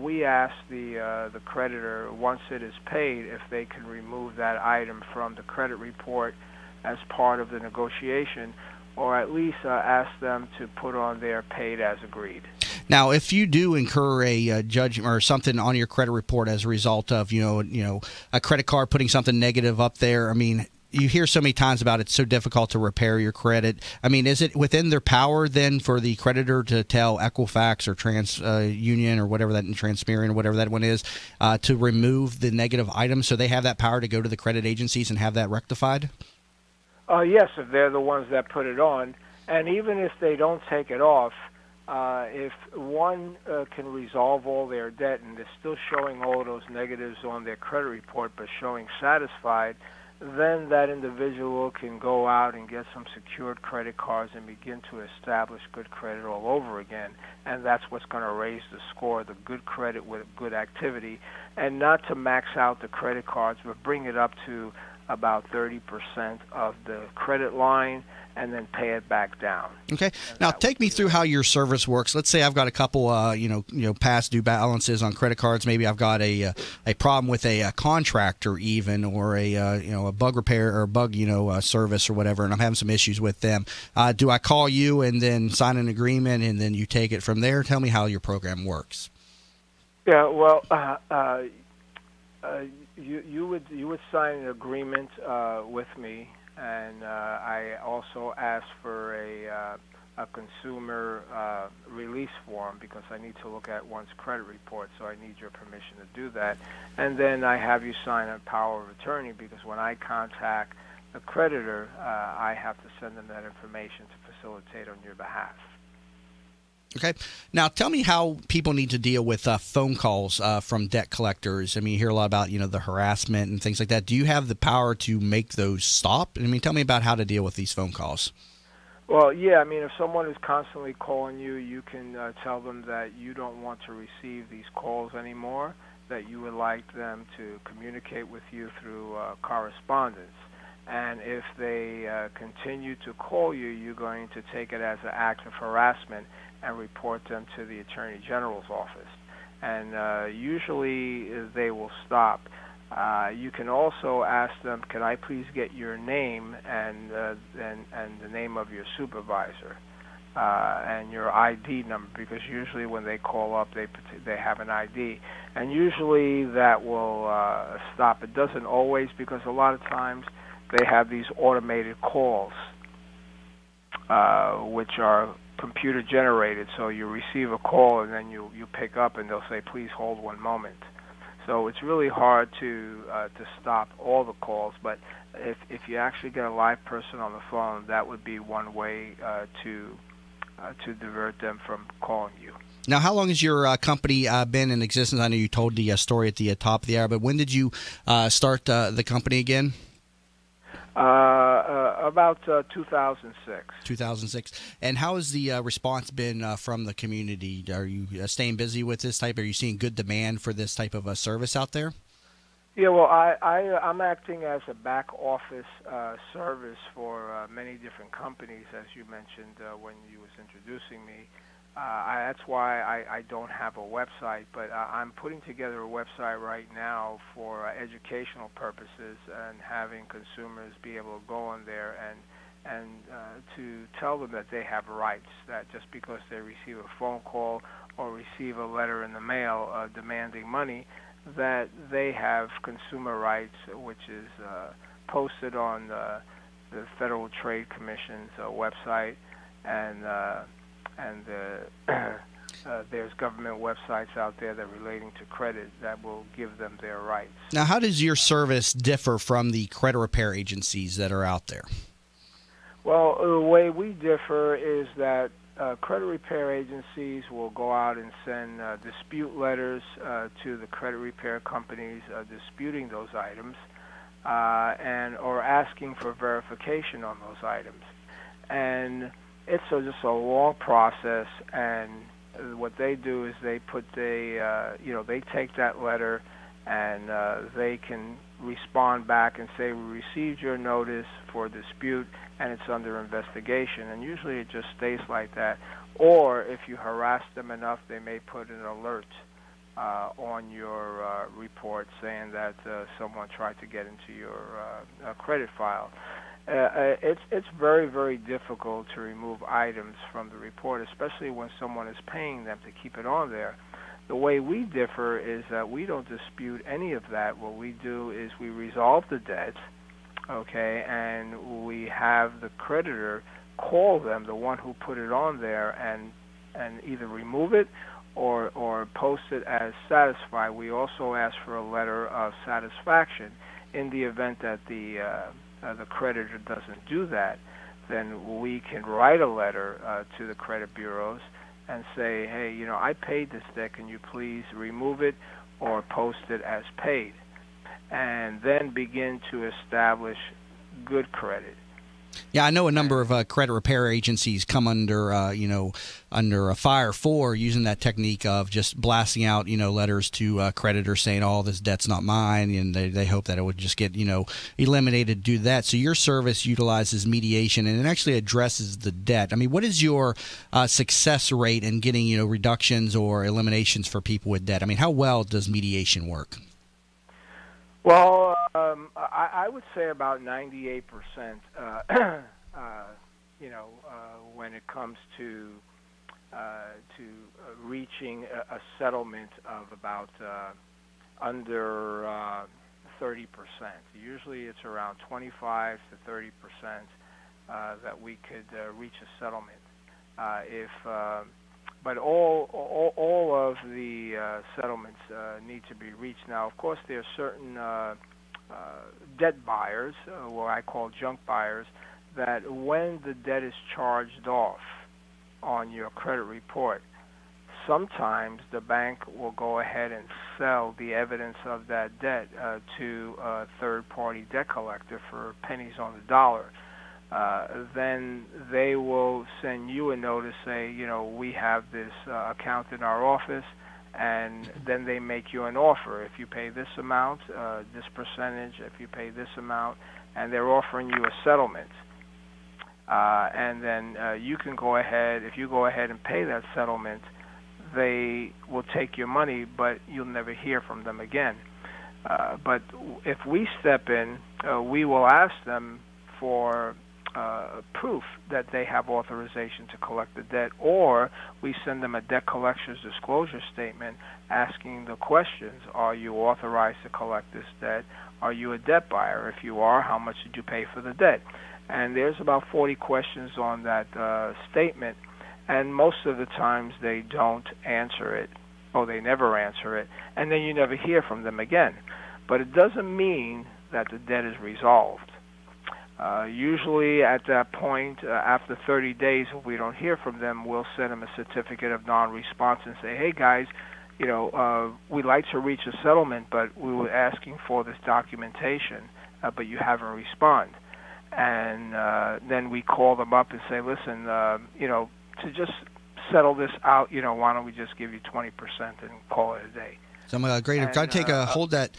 S12: we ask the creditor, once it is paid, if they can remove that item from the credit report as part of the negotiation, or at least ask them to put on their paid as agreed.
S2: Now, if you do incur a judgment or something on your credit report as a result of a credit card putting something negative up there, I mean, you hear so many times about it's so difficult to repair your credit. I mean, is it within their power then for the creditor to tell Equifax or TransUnion or whatever that, Transperian or whatever that one is, to remove the negative items, so they have that power to go to the credit agencies and have that rectified?
S12: Yes, if they're the ones that put it on. And even if they don't take it off, if one can resolve all their debt and they're still showing all those negatives on their credit report but showing satisfied, then that individual can go out and get some secured credit cards and begin to establish good credit all over again. And that's what's going to raise the score, the good credit with good activity, and not to max out the credit cards, but bring it up to about 30% of the credit line and then pay it back down.
S2: Okay. Now, take me through how your service works. Let's say I've got a couple, past due balances on credit cards. Maybe I've got a problem with a contractor, even, or a bug repair or bug service or whatever, and I'm having some issues with them. Do I call you and then sign an agreement, and then you take it from there? Tell me how your program works.
S12: Yeah. Well, you would sign an agreement with me. And I also ask for a consumer release form because I need to look at one's credit report, so I need your permission to do that. And then I have you sign a power of attorney because when I contact the creditor, I have to send them that information to facilitate on your behalf.
S2: Okay. Now, tell me how people need to deal with phone calls from debt collectors. I mean, you hear a lot about, the harassment and things like that. Do you have the power to make those stop? I mean, tell me about how to deal with these phone calls.
S12: Well, yeah. I mean, if someone is constantly calling you, you can tell them that you don't want to receive these calls anymore, that you would like them to communicate with you through correspondence. And if they continue to call you, you're going to take it as an act of harassment and report them to the Attorney General's office. And usually they will stop. You can also ask them, can I please get your name and the name of your supervisor and your ID number, because usually when they call up, they have an ID. And usually that will stop. It doesn't always, because a lot of times they have these automated calls, which are computer generated. So you receive a call and then you pick up and they'll say, please hold one moment. So it's really hard to stop all the calls. But if you actually get a live person on the phone, that would be one way to divert them from calling you.
S2: Now, how long has your company been in existence? I know you told the story at the top of the hour, but when did you start the company again?
S12: About 2006.
S2: 2006. And how has the response been from the community? Are you staying busy with this type? Are you seeing good demand for this type of service out there?
S12: Yeah, well, I'm acting as a back office service for many different companies, as you mentioned when you was introducing me. That's why I don't have a website, but I'm putting together a website right now for educational purposes and having consumers be able to go on there and to tell them that they have rights, that just because they receive a phone call or receive a letter in the mail demanding money, that they have consumer rights, which is posted on the Federal Trade Commission's website, and there's government websites out there that are relating to credit that will give them their rights.
S2: Now, how does your service differ from the credit repair agencies that are out there?
S12: Well, the way we differ is that credit repair agencies will go out and send dispute letters to the credit repair companies disputing those items or asking for verification on those items. And it's just a long process, and what they do is they take that letter and they can respond back and say, we received your notice for dispute and it's under investigation. And usually it just stays like that. Or if you harass them enough, they may put an alert on your report saying that someone tried to get into your credit file. It's very, very difficult to remove items from the report, especially when someone is paying them to keep it on there. The way we differ is that we don't dispute any of that. What we do is we resolve the debt, okay, and we have the creditor call them, the one who put it on there, and either remove it or post it as satisfied. We also ask for a letter of satisfaction. In the event that the creditor doesn't do that, then we can write a letter to the credit bureaus and say, hey, I paid this debt, can you please remove it or post it as paid? And then begin to establish good credit.
S2: Yeah, I know a number of credit repair agencies come under a fire for using that technique of just blasting out letters to creditors saying, "Oh, this debt's not mine," and they hope that it would just get eliminated due to that. So your service utilizes mediation and it actually addresses the debt. I mean, what is your success rate in getting reductions or eliminations for people with debt? I mean, how well does mediation work?
S12: Well, I would say about 98%. When it comes to reaching a settlement of about under 30%. Usually, it's around 25 to 30% that we could reach a settlement. But all of the settlements need to be reached. Now, of course, there are certain debt buyers, what I call junk buyers, that when the debt is charged off on your credit report, sometimes the bank will go ahead and sell the evidence of that debt to a third-party debt collector for pennies on the dollar. Then they will send you a notice, say, we have this account in our office, and then they make you an offer. If you pay this amount, this percentage, if you pay this amount, and they're offering you a settlement. And then you can go ahead, if you go ahead and pay that settlement, they will take your money, but you'll never hear from them again. But if we step in, we will ask them for proof that they have authorization to collect the debt, or we send them a debt collector's disclosure statement asking the questions: are you authorized to collect this debt? Are you a debt buyer? If you are, how much did you pay for the debt? And there's about 40 questions on that statement, and most of the times they don't answer it, or they never answer it, and then you never hear from them again. But it doesn't mean that the debt is resolved. Usually at that point, after 30 days, if we don't hear from them, we'll send them a certificate of non-response and say, hey, guys, we'd like to reach a settlement, but we were asking for this documentation, but you haven't responded. And then we call them up and say, listen, to just settle this out, why don't we just give you 20% and call it a day?
S2: So I'm I've got to take hold that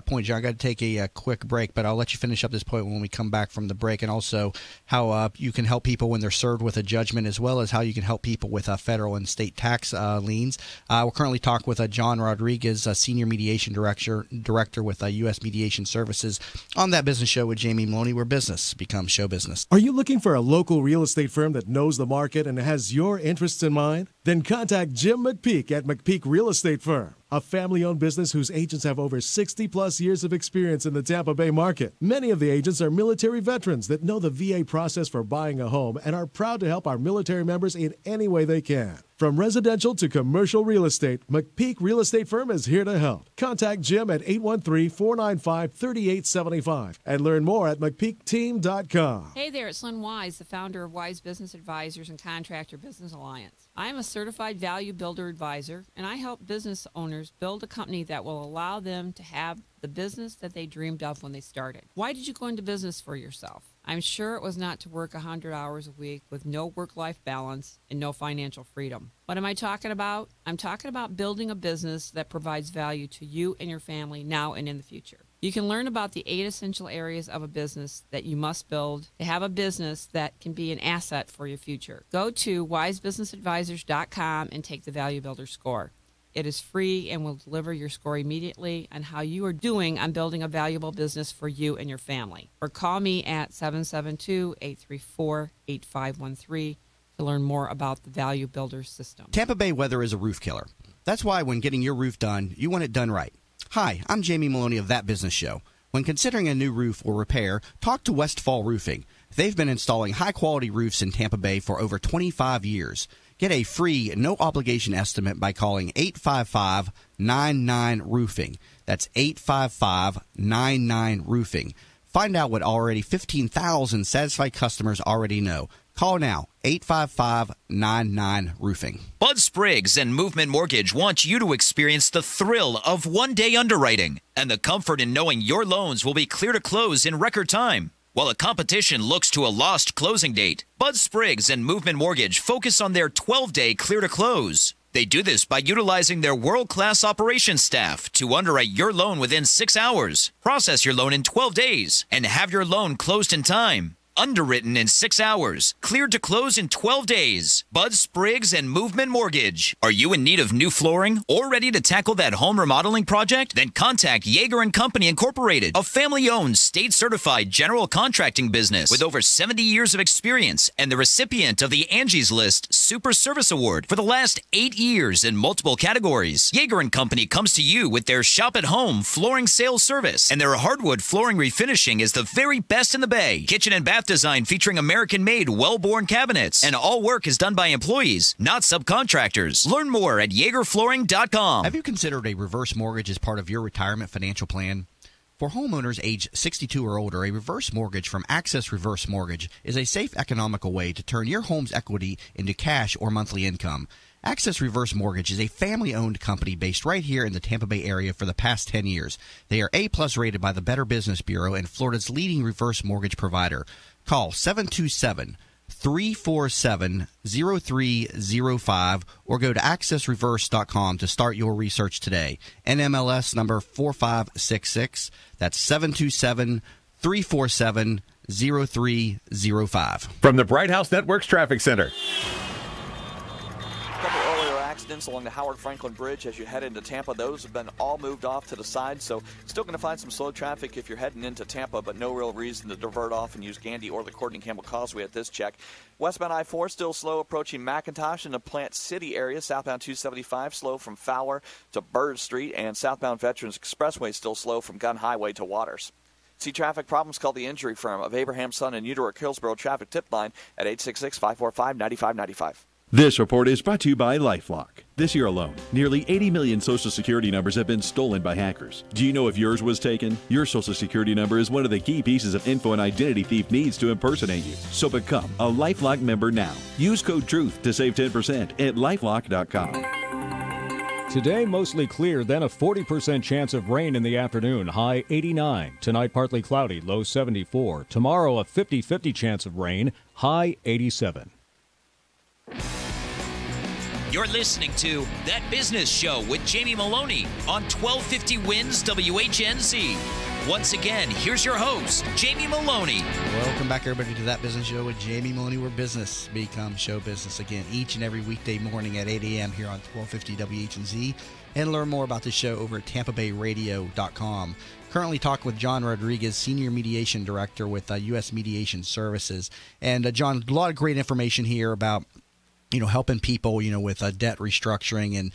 S2: point, John. I got to take a quick break, but I'll let you finish up this point when we come back from the break, and also how you can help people when they're served with a judgment, as well as how you can help people with federal and state tax liens. We're currently talking with John Rodriguez, Senior Mediation Director with U.S. Mediation Services, on That Business Show with Jamie Meloni, where business becomes show business.
S5: Are you looking for a local real estate firm that knows the market and has your interests in mind? Then contact Jim McPeak at McPeak Real Estate Firm, a family-owned business whose agents have over 60-plus years of experience in the Tampa Bay market. Many of the agents are military veterans that know the VA process for buying a home and are proud to help our military members in any way they can. From residential to commercial real estate, McPeak Real Estate Firm is here to help. Contact Jim at 813-495-3875 and learn more at McPeakTeam.com.
S6: Hey there, it's Lynn Wise, the founder of Wise Business Advisors and Contractor Business Alliance. I am a certified value builder advisor, and I help business owners build a company that will allow them to have the business that they dreamed of when they started. Why did you go into business for yourself? I'm sure it was not to work 100 hours a week with no work-life balance and no financial freedom. What am I talking about? I'm talking about building a business that provides value to you and your family now and in the future. You can learn about the 8 essential areas of a business that you must build to have a business that can be an asset for your future. Go to wisebusinessadvisors.com and take the Value Builder score. It is free and will deliver your score immediately on how you are doing on building a valuable business for you and your family. Or call me at 772-834-8513 to learn more about the Value Builder system.
S2: Tampa Bay weather is a roof killer. That's why when getting your roof done, you want it done right. Hi, I'm Jamie Meloni of That Business Show. When considering a new roof or repair, talk to Westfall Roofing. They've been installing high-quality roofs in Tampa Bay for over 25 years. Get a free, no-obligation estimate by calling 855-99-ROOFING. That's 855-99-ROOFING. Find out what already 15,000 satisfied customers already know. Call now, 855-99-ROOFING.
S1: Bud Spriggs and Movement Mortgage want you to experience the thrill of one-day underwriting and the comfort in knowing your loans will be clear to close in record time. While the competition looks to a lost closing date, Bud Spriggs and Movement Mortgage focus on their 12-day clear to close. They do this by utilizing their world-class operations staff to underwrite your loan within 6 hours, process your loan in 12 days, and have your loan closed in time. Underwritten in 6 hours, cleared to close in 12 days. Bud Spriggs and Movement Mortgage. Are you in need of new flooring or ready to tackle that home remodeling project? Then contact Yeager & Company Incorporated, a family-owned, state-certified general contracting business with over 70 years of experience and the recipient of the Angie's List Super Service Award for the last 8 years in multiple categories. Yeager & Company comes to you with their shop-at-home flooring sales service, and their hardwood flooring refinishing is the very best in the Bay. Kitchen and bath design featuring American-made, well-born cabinets, and all work is done by employees, not subcontractors. Learn more at YeagerFlooring.com.
S2: Have you considered a reverse mortgage as part of your retirement financial plan? For homeowners age 62 or older, a reverse mortgage from Access Reverse Mortgage is a safe, economical way to turn your home's equity into cash or monthly income. Access Reverse Mortgage is a family-owned company based right here in the Tampa Bay area for the past 10 years. They are A-plus rated by the Better Business Bureau and Florida's leading reverse mortgage provider. Call 727-347-0305 or go to accessreverse.com to start your research today. NMLS number 4566. That's 727-347-0305.
S7: From the Bright House Networks Traffic Center.
S8: Accidents along the Howard Franklin Bridge as you head into Tampa. Those have been all moved off to the side, so still going to find some slow traffic if you're heading into Tampa, but no real reason to divert off and use Gandy or the Courtney Campbell Causeway at this check. Westbound I-4 still slow approaching McIntosh in the Plant City area. Southbound 275 slow from Fowler to Bird Street, and southbound Veterans Expressway still slow from Gun Highway to Waters. See traffic problems? Call the injury firm of Abraham Son and Eudora Hillsborough traffic tip line at 866-545-9595.
S9: This report is brought to you by LifeLock. This year alone, nearly 80 million Social Security numbers have been stolen by hackers. Do you know if yours was taken? Your Social Security number is one of the key pieces of info an identity thief needs to impersonate you. So become a LifeLock member now. Use code TRUTH to save 10% at LifeLock.com.
S10: Today, mostly clear, then a 40% chance of rain in the afternoon, high 89. Tonight, partly cloudy, low 74. Tomorrow, a 50-50 chance of rain, high 87.
S1: You're listening to That Business Show with Jamie Meloni on 1250 Wins WHNZ. Once again, here's your host, Jamie Meloni.
S2: Welcome back, everybody, to That Business Show with Jamie Meloni, where business becomes show business again each and every weekday morning at 8 a.m. here on 1250 WHNZ. And learn more about the show over at TampaBayRadio.com. Currently talking with John Rodriguez, Senior Mediation Director with U.S. Mediation Services. And, John, a lot of great information here about helping people, with debt restructuring. And,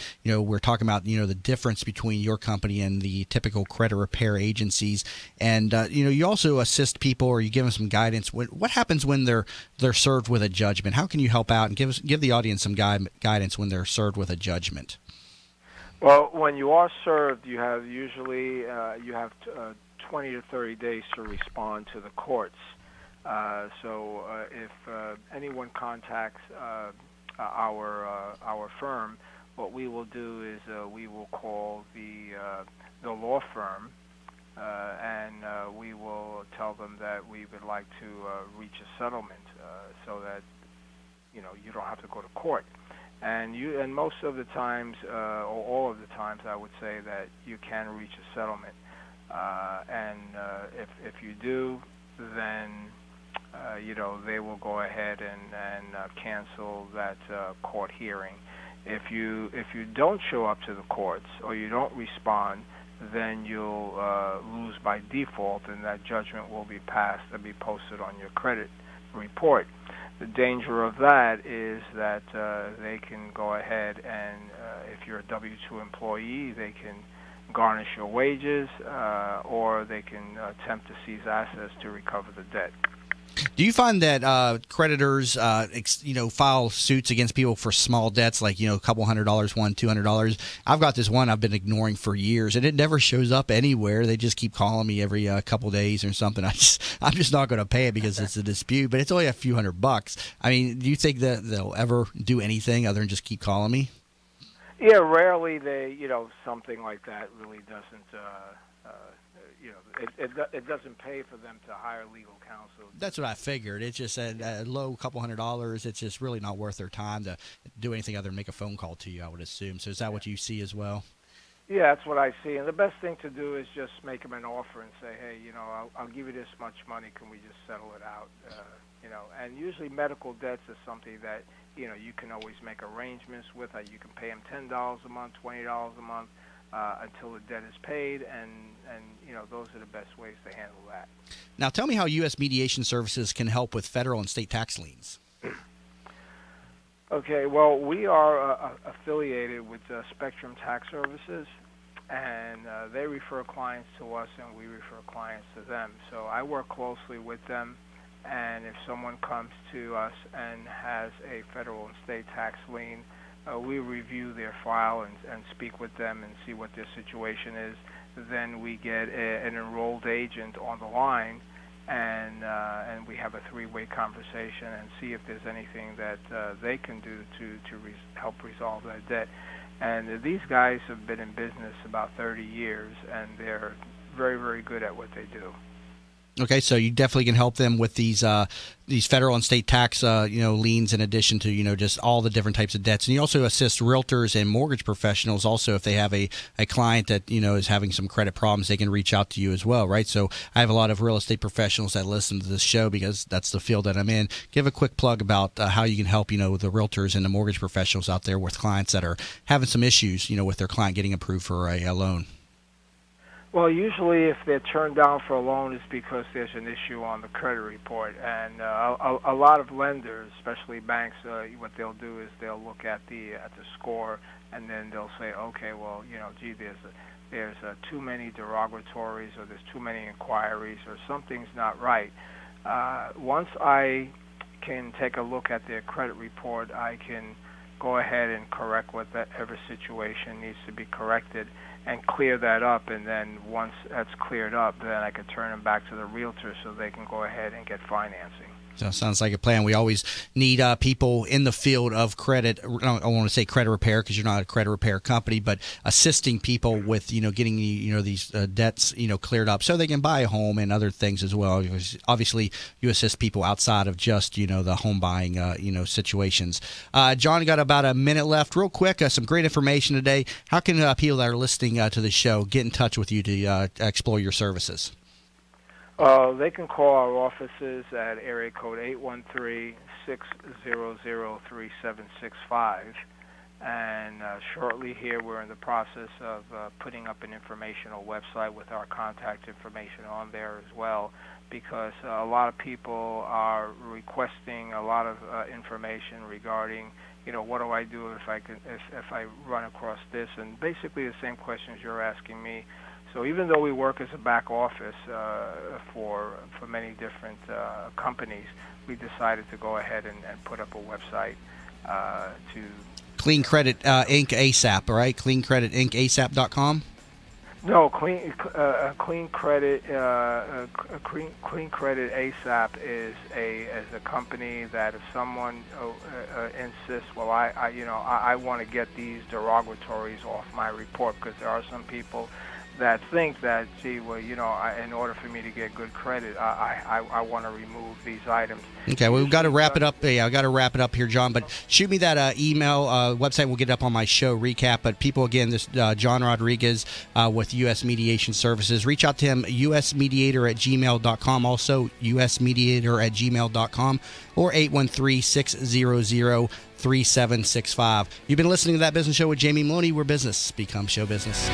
S2: we're talking about, the difference between your company and the typical credit repair agencies. And, you also assist people, or you give them some guidance. What happens when they're served with a judgment? How can you help out and give the audience some guidance when they're served with a judgment?
S12: Well, when you are served, you have 20 to 30 days to respond to the courts. So if anyone contacts our firm, what we will do is we will call the law firm, and we will tell them that we would like to reach a settlement, so that you don't have to go to court. And most of the times, or all of the times, I would say that you can reach a settlement. And if you do, then they will go ahead and cancel that court hearing. If you don't show up to the courts or you don't respond, then you'll lose by default, and that judgment will be passed and be posted on your credit report. The danger of that is that they can go ahead and, if you're a W-2 employee, they can garnish your wages, or they can attempt to seize assets to recover the debt.
S2: Do you find that creditors, file suits against people for small debts, like, a couple $100, $200? I've got this one I've been ignoring for years, and it never shows up anywhere. They just keep calling me every couple days or something. I'm just not going to pay it because it's a dispute, but it's only a few $100. I mean, do you think that they'll ever do anything other than just keep calling me? Yeah,
S12: rarely they, something like that really doesn't, it doesn't pay for them to hire legal counsel.
S2: That's what I figured. It's just a low couple $100. It's just really not worth their time to do anything other than make a phone call to you, I would assume. So is that what you see as well?
S12: Yeah, that's what I see. And the best thing to do is just make them an offer and say, hey, I'll give you this much money. Can we just settle it out? And usually medical debts is something that, you can always make arrangements with. You can pay them $10 a month, $20 a month until the debt is paid. And those are the best ways to handle that.
S2: Now, tell me how U.S. Mediation Services can help with federal and state tax liens.
S12: Okay, well, we are affiliated with Spectrum Tax Services, and they refer clients to us, and we refer clients to them. So I work closely with them, and if someone comes to us and has a federal and state tax lien, we review their file and speak with them and see what their situation is. Then we get an enrolled agent on the line, and we have a three-way conversation and see if there's anything that they can do to help resolve that debt. And these guys have been in business about 30 years, and they're very, very good at what they do.
S2: Okay, so you definitely can help them with these federal and state tax liens, in addition to just all the different types of debts. And you also assist realtors and mortgage professionals. Also, if they have a client that is having some credit problems, they can reach out to you as well, right? So I have a lot of real estate professionals that listen to this show because that's the field that I'm in. Give a quick plug about how you can help the realtors and the mortgage professionals out there with clients that are having some issues with their client getting approved for a loan.
S12: Well, usually if they're turned down for a loan, it's because there's an issue on the credit report. And a lot of lenders, especially banks, what they'll do is they'll look at the score, and then they'll say, okay, well, gee, there's too many derogatories, or there's too many inquiries, or something's not right. Once I can take a look at their credit report, I can go ahead and correct whatever situation needs to be corrected and clear that up, and then once that's cleared up, then I can turn them back to the realtor so they can go ahead and get financing.
S2: So sounds like a plan. We always need people in the field of credit. I don't want to say credit repair because you're not a credit repair company, but assisting people with getting these debts cleared up so they can buy a home and other things as well. Obviously, you assist people outside of just the home buying situations. John, got about a minute left. Real quick, some great information today. How can people that are listening to the show get in touch with you to explore your services?
S12: They can call our offices at area code 813-600-3765. And shortly here, we're in the process of putting up an informational website with our contact information on there as well, because a lot of people are requesting a lot of information regarding, what do I do if I run across this, and basically the same questions you're asking me. So even though we work as a back office for many different companies, we decided to go ahead and put up a website to
S2: Clean Credit Inc. ASAP, right? CleanCreditIncASAP.com?
S12: No, Clean Credit ASAP is a company that if someone insists, well, I want to get these derogatories off my report, because there are some people that think that, gee, well, in order for me to get good credit, I want to remove these items.
S2: Okay, well, we've got to wrap it up. Yeah, I've got to wrap it up here, John. But shoot me that email. Website, we'll get it up on my show recap. But people, again, this John Rodriguez with U.S. Mediation Services. Reach out to him, usmediator@gmail.com. Also, usmediator@gmail.com or 813-600-3765. You've been listening to That Business Show with Jamie Meloni, where business becomes show business.